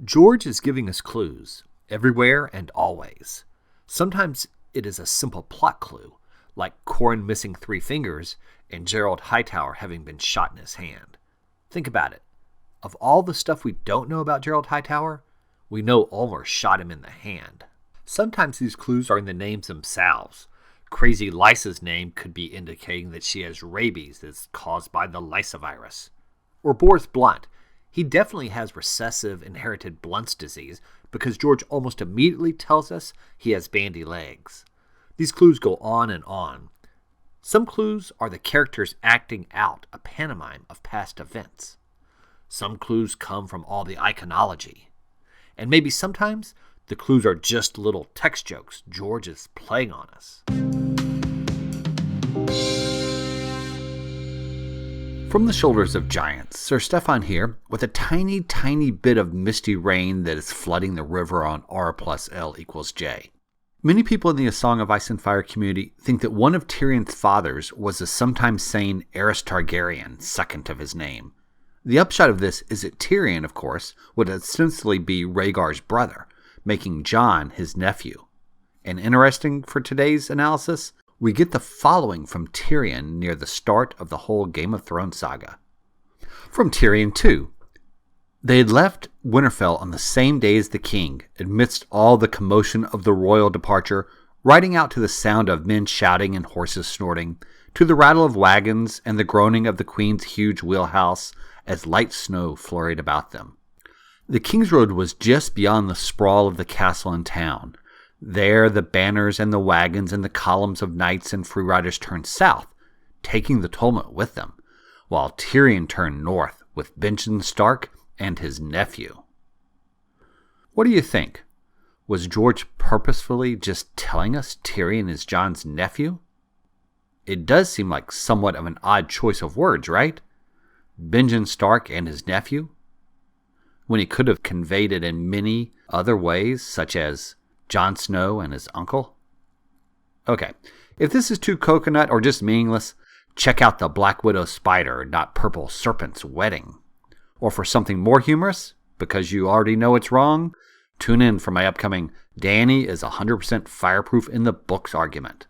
George is giving us clues, everywhere and always. Sometimes it is a simple plot clue, like Corrin missing 3 fingers and Gerald Hightower having been shot in his hand. Think about it. Of all the stuff we don't know about Gerald Hightower, we know Ulmer shot him in the hand. Sometimes these clues are in the names themselves. Crazy Lysa's name could be indicating that she has rabies that's caused by the Lysa virus. Or Boris Blunt. He definitely has recessive inherited Blunt's disease because George almost immediately tells us he has bandy legs. These clues go on and on. Some clues are the characters acting out a pantomime of past events. Some clues come from all the iconology. And maybe sometimes the clues are just little text jokes George is playing on us. From the shoulders of giants, Sir Steffon here, with a tiny, tiny bit of misty rain that is flooding the river on R+L J. Many people in the A Song of Ice and Fire community think that one of Tyrion's fathers was the sometimes sane Aerys Targaryen, second of his name. The upshot of this is that Tyrion, of course, would ostensibly be Rhaegar's brother, making Jon his nephew. And interesting for today's analysis, we get the following from Tyrion near the start of the whole Game of Thrones saga. From Tyrion 2. They had left Winterfell on the same day as the king, amidst all the commotion of the royal departure, riding out to the sound of men shouting and horses snorting, to the rattle of wagons and the groaning of the queen's huge wheelhouse as light snow flurried about them. The King's Road was just beyond the sprawl of the castle and town. There the banners and the wagons and the columns of knights and free riders turned south, taking the tumult with them, while Tyrion turned north with Benjen Stark and his nephew. What do you think? Was George purposefully just telling us Tyrion is Jon's nephew? It does seem like somewhat of an odd choice of words, right? Benjen Stark and his nephew? When he could have conveyed it in many other ways, such as Jon Snow and his uncle? Okay, if this is too coconut or just meaningless, check out the Black Widow Spider, not Purple Serpent's Wedding. Or for something more humorous, because you already know it's wrong, tune in for my upcoming Dany is 100% fireproof in the books argument.